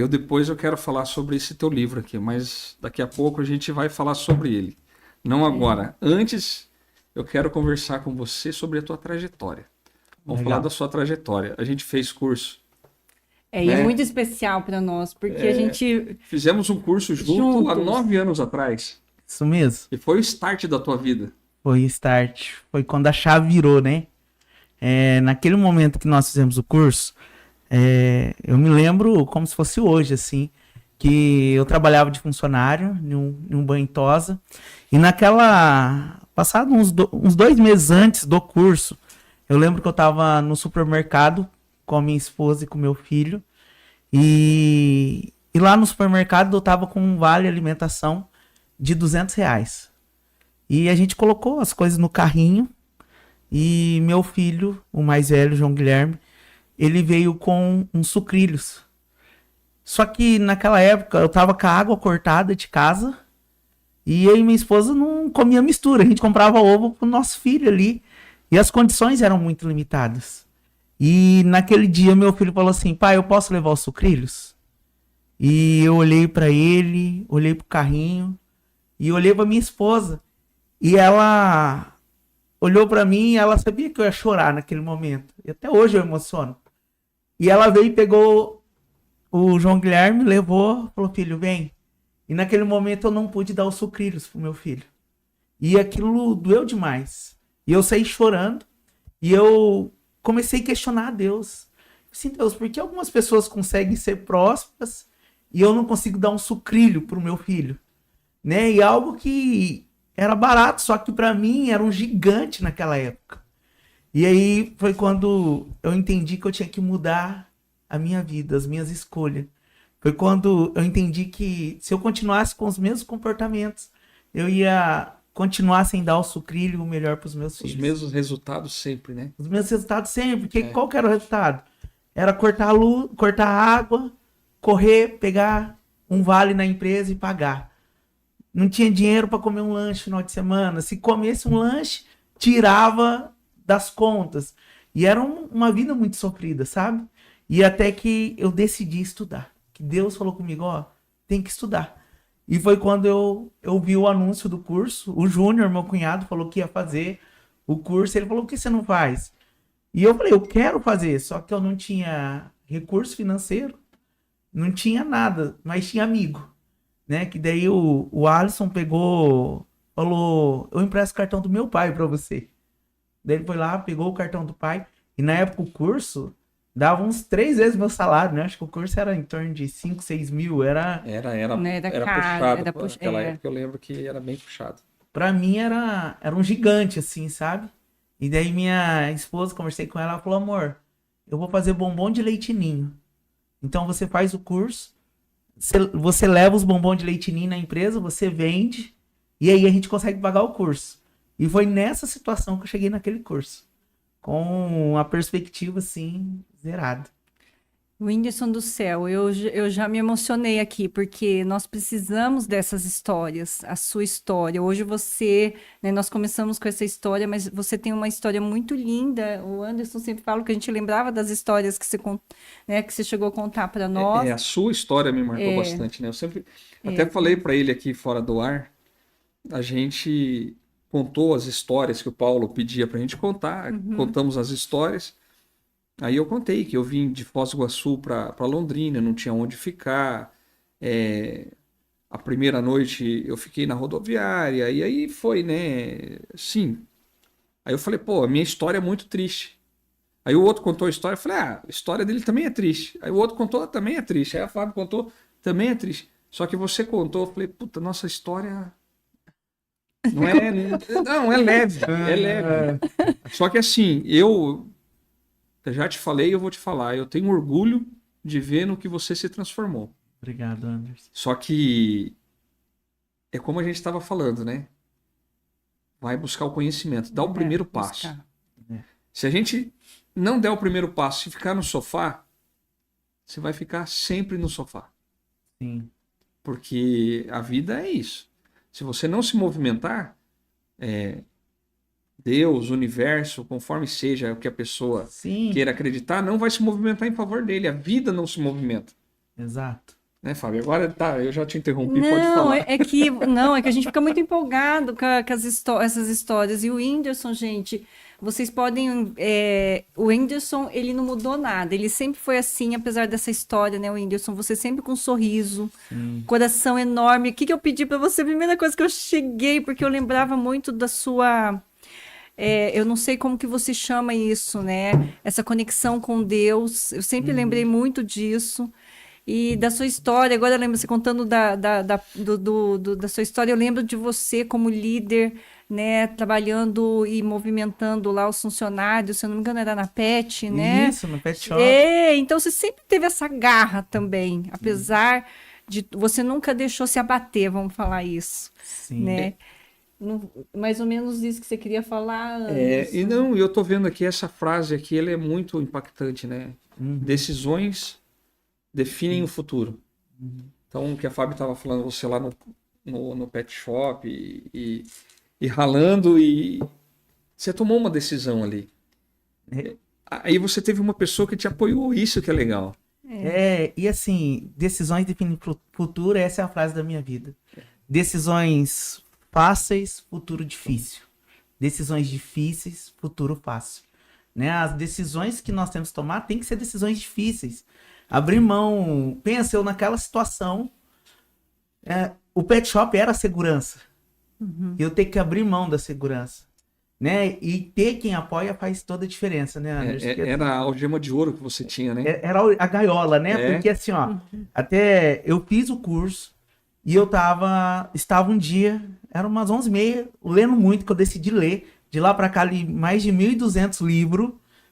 Depois eu quero falar sobre esse teu livro aqui, mas daqui a pouco a gente vai falar sobre ele. Não agora. Antes, eu quero conversar com você sobre a tua trajetória. Vamos falar da Legal. sua trajetória. A gente fez curso, E é né? muito especial para nós, porque a gente Fizemos um curso junto há juntos. 9 anos atrás. Isso mesmo. E foi o start da tua vida. Foi o start. Foi quando a chave virou, né? Naquele momento que nós fizemos o curso, eu me lembro como se fosse hoje, assim, que eu trabalhava de funcionário em um banho e tosa. E passado uns 2 meses antes do curso, eu lembro que eu estava no supermercado com a minha esposa e com meu filho. E lá no supermercado eu estava com um vale alimentação de R$ 200. E a gente colocou as coisas no carrinho. E meu filho, o mais velho, João Guilherme, ele veio com uns sucrilhos. Só que naquela época eu tava com a água cortada de casa e eu e minha esposa não comia mistura. A gente comprava ovo pro nosso filho ali e as condições eram muito limitadas. E naquele dia meu filho falou assim: pai, eu posso levar os sucrilhos? E eu olhei pra ele, olhei pro carrinho e olhei pra minha esposa. E ela olhou pra mim e ela sabia que eu ia chorar naquele momento. E até hoje eu emociono. E ela veio e pegou o João Guilherme, levou, falou: filho, vem. E naquele momento eu não pude dar os sucrilhos pro meu filho. E aquilo doeu demais. E eu saí chorando. E eu comecei a questionar a Deus. Assim, Deus, por que algumas pessoas conseguem ser prósperas e eu não consigo dar um sucrilho pro meu filho? Né? E algo que era barato, só que pra mim era um gigante naquela época. E aí foi quando eu entendi que eu tinha que mudar a minha vida, as minhas escolhas. Foi quando eu entendi que se eu continuasse com os mesmos comportamentos, eu ia continuar sem dar o sucrilho o melhor para os meus Os filhos. mesmos resultados sempre, né? Os mesmos resultados sempre. Porque qual que era o resultado? Era cortar a luz, cortar a água, correr, pegar um vale na empresa e pagar. Não tinha dinheiro para comer um lanche no final de semana. Se comesse um lanche, tirava das contas. E era uma vida muito sofrida, sabe? E até que eu decidi estudar. Que Deus falou comigo, ó, tem que estudar. E foi quando eu vi o anúncio do curso. O Júnior, meu cunhado, falou que ia fazer o curso. Ele falou, por que você não faz? E eu falei, eu quero fazer. Só que eu não tinha recurso financeiro. Não tinha nada, mas tinha amigo. Né? Que daí o Alisson pegou, falou, eu empresto o cartão do meu pai pra você. Daí ele foi lá, pegou o cartão do pai. E na época o curso dava uns 3 vezes meu salário, né? Acho que o curso era em torno de 5, 6 mil. Era caro, puxado. Naquela época eu lembro que era bem puxado. Pra mim era um gigante, assim, sabe? E daí minha esposa, conversei com ela, ela falou, amor, eu vou fazer bombom de leite ninho. Então você faz o curso, você leva os bombons de leite ninho na empresa, você vende, e aí a gente consegue pagar o curso. E foi nessa situação que eu cheguei naquele curso. Com a perspectiva, assim, zerada. Whindersson do céu, eu já me emocionei aqui, porque nós precisamos dessas histórias, a sua história. Hoje você, né, nós começamos com essa história, mas você tem uma história muito linda. O Anderson sempre fala que a gente lembrava das histórias que né, que você chegou a contar para nós. A sua história me marcou bastante, né? Eu sempre até falei para ele aqui fora do ar, a gente contou as histórias que o Paulo pedia pra gente contar, contamos as histórias. Aí eu contei que eu vim de Foz do Iguaçu para Londrina, não tinha onde ficar. A primeira noite eu fiquei na rodoviária, e aí foi, né? Sim. Aí eu falei, pô, a minha história é muito triste. Aí o outro contou a história, eu falei, a história dele também é triste. Aí o outro contou, também é triste. Aí a Fábio contou, também é triste. Só que você contou, eu falei, puta, nossa história não é leve, é leve. Só que assim, eu já te falei, eu vou te falar. Eu tenho orgulho de ver no que você se transformou. Obrigado, Anderson. Só que é como a gente estava falando, né? Vai buscar o conhecimento, dá o primeiro passo. Se a gente não der o primeiro passo e ficar no sofá, você vai ficar sempre no sofá. Sim. Porque a vida é isso. Se você não se movimentar, Deus, o universo, conforme seja o que a pessoa queira acreditar, não vai se movimentar em favor dele. A vida não se movimenta. Exato. Né, Fábio? Agora tá, eu já te interrompi, pode Não, falar. é que a gente fica muito empolgado com essas histórias. E o Whindersson, gente, vocês podem. O Whindersson, ele não mudou nada. Ele sempre foi assim, apesar dessa história, né? O Whindersson, você sempre com um sorriso, coração enorme. O que eu pedi pra você? A primeira coisa que eu cheguei, porque eu lembrava muito da sua. Eu não sei como que você chama isso, né? Essa conexão com Deus. Eu sempre lembrei muito disso. E da sua história, agora eu lembro você contando da sua história, eu lembro de você como líder, né, trabalhando e movimentando lá os funcionários, se eu não me engano era na Pet, né? Isso, no pet shop. Então você sempre teve essa garra também, apesar de você nunca deixou se abater, vamos falar isso, Sim. né? Mais ou menos isso que você queria falar, E não, eu tô vendo aqui essa frase aqui, ela é muito impactante, né? Decisões definem o futuro. Então, o que a Fábio estava falando, você lá no pet shop e ralando, e você tomou uma decisão ali. Aí você teve uma pessoa que te apoiou, isso que é legal. E assim, decisões definem futuro, essa é a frase da minha vida. Decisões fáceis, futuro difícil. Decisões difíceis, futuro fácil. Né? As decisões que nós temos que tomar tem que ser decisões difíceis. Abrir mão, pensa eu naquela situação, o pet shop era a segurança. Eu tenho que abrir mão da segurança. Né? E ter quem apoia faz toda a diferença, né, Anderson? Era a algema de ouro que você tinha, né? Era a gaiola, né? Porque assim, ó, até eu fiz o curso e eu estava um dia, era umas 11h30, lendo muito, que eu decidi ler. De lá pra cá, li mais de 1.200 livros,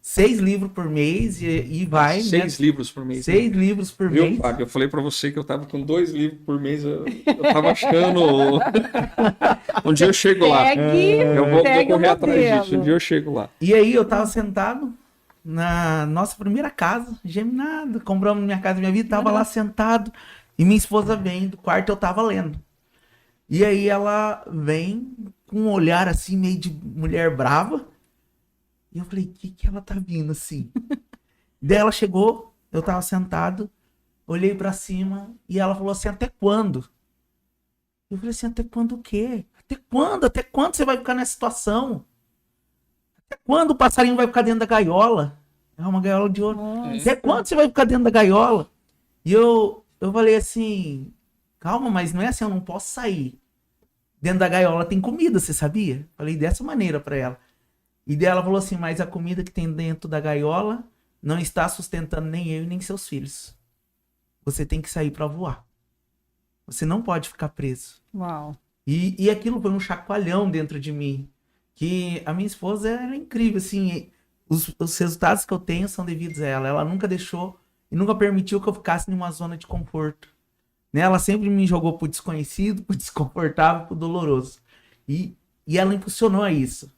6 livros por mês e vai, 6 livros por mês. 6 livros por Viu, mês. Fábio? Eu falei pra você que eu tava com 2 livros por mês, eu tava achando... Um dia eu chego lá. Eu vou correr atrás disso, um dia eu chego lá. E aí eu tava sentado na nossa primeira casa, geminado, compramos Minha Casa Minha Vida, tava lá sentado, e minha esposa vem do quarto, eu tava lendo. E aí ela vem com um olhar assim, meio de mulher brava, e eu falei, o que ela tá vindo assim? Daí ela chegou, eu tava sentado, olhei pra cima, e ela falou assim, até quando? Eu falei assim, até quando o quê? Até quando? Até quando você vai ficar nessa situação? Até quando o passarinho vai ficar dentro da gaiola? É uma gaiola de ouro. Até quando você vai ficar dentro da gaiola? E eu falei assim, calma, mas não é assim, eu não posso sair. Dentro da gaiola tem comida, você sabia? Falei dessa maneira pra ela. E daí ela falou assim, mas a comida que tem dentro da gaiola não está sustentando nem eu e nem seus filhos. Você tem que sair pra voar. Você não pode ficar preso. Uau. E aquilo foi um chacoalhão dentro de mim. Que a minha esposa era incrível, assim. Os resultados que eu tenho são devidos a ela. Ela nunca deixou e nunca permitiu que eu ficasse numa zona de conforto. Né? Ela sempre me jogou pro desconhecido, pro desconfortável, pro doloroso. E ela impulsionou a isso.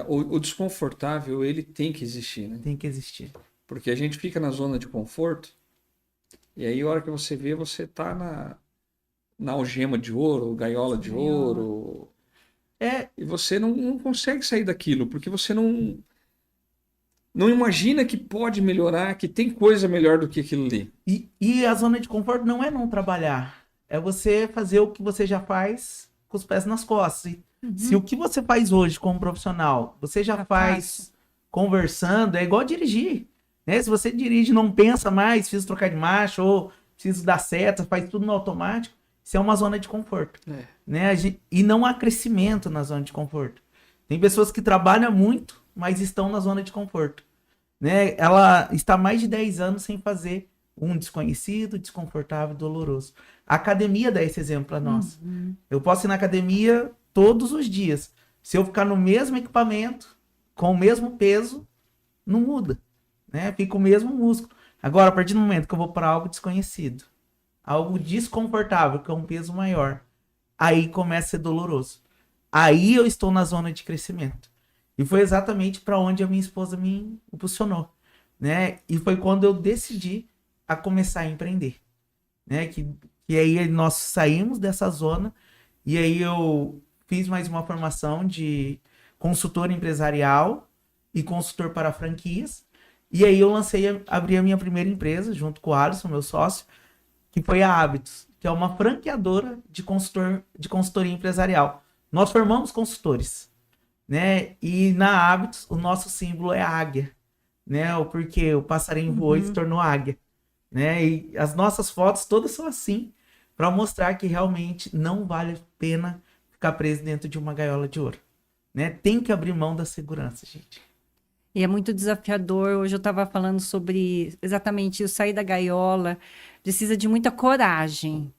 O desconfortável, ele tem que existir, né? Tem que existir. Porque a gente fica na zona de conforto, e aí a hora que você vê, você tá na algema de ouro, gaiola de ouro. E você não consegue sair daquilo, porque você não imagina que pode melhorar, que tem coisa melhor do que aquilo ali. E a zona de conforto não é não trabalhar. É você fazer o que você já faz com os pés nas costas. Se o que você faz hoje como profissional, você já faz conversando, é igual dirigir. Né? Se você dirige e não pensa mais, preciso trocar de marcha, ou preciso dar seta, faz tudo no automático, isso é uma zona de conforto. Né? E não há crescimento na zona de conforto. Tem pessoas que trabalham muito, mas estão na zona de conforto. Né? Ela está mais de 10 anos sem fazer um desconhecido, desconfortável, doloroso. A academia dá esse exemplo para nós. Eu posso ir na academia todos os dias. Se eu ficar no mesmo equipamento, com o mesmo peso, não muda. Né? Fica o mesmo músculo. Agora, a partir do momento que eu vou para algo desconhecido, algo desconfortável, que é um peso maior, aí começa a ser doloroso. Aí eu estou na zona de crescimento. E foi exatamente para onde a minha esposa me impulsionou. Né? E foi quando eu decidi a começar a empreender. Né? Que aí nós saímos dessa zona e aí eu fiz mais uma formação de consultor empresarial e consultor para franquias. E aí eu abri a minha primeira empresa junto com o Alisson, meu sócio. que foi a Hábitos, que é uma franqueadora de consultoria empresarial. Nós formamos consultores, né? E na Hábitos, o nosso símbolo é a águia, né? Porque o passarinho voou e se tornou águia, né? E as nossas fotos todas são assim, para mostrar que realmente não vale a pena ficar preso dentro de uma gaiola de ouro, né? Tem que abrir mão da segurança, gente. E é muito desafiador. Hoje eu estava falando sobre exatamente o sair da gaiola. Precisa de muita coragem.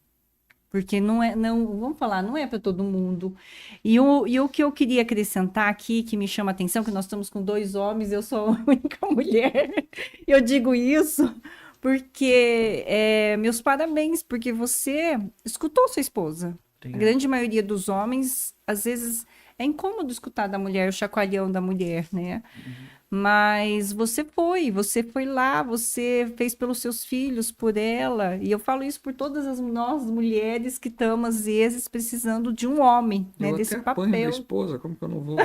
Porque vamos falar, não é para todo mundo. E o que eu queria acrescentar aqui, que me chama a atenção, que nós estamos com 2 homens, eu sou a única mulher. Eu digo isso porque meus parabéns, porque você escutou sua esposa. A grande maioria dos homens, às vezes, é incômodo escutar da mulher, o chacoalhão da mulher, né? Mas você foi lá, você fez pelos seus filhos, por ela. E eu falo isso por todas nós mulheres que estamos, às vezes, precisando de um homem, né? Eu Desse até apanho da papel. esposa, como que eu não vou?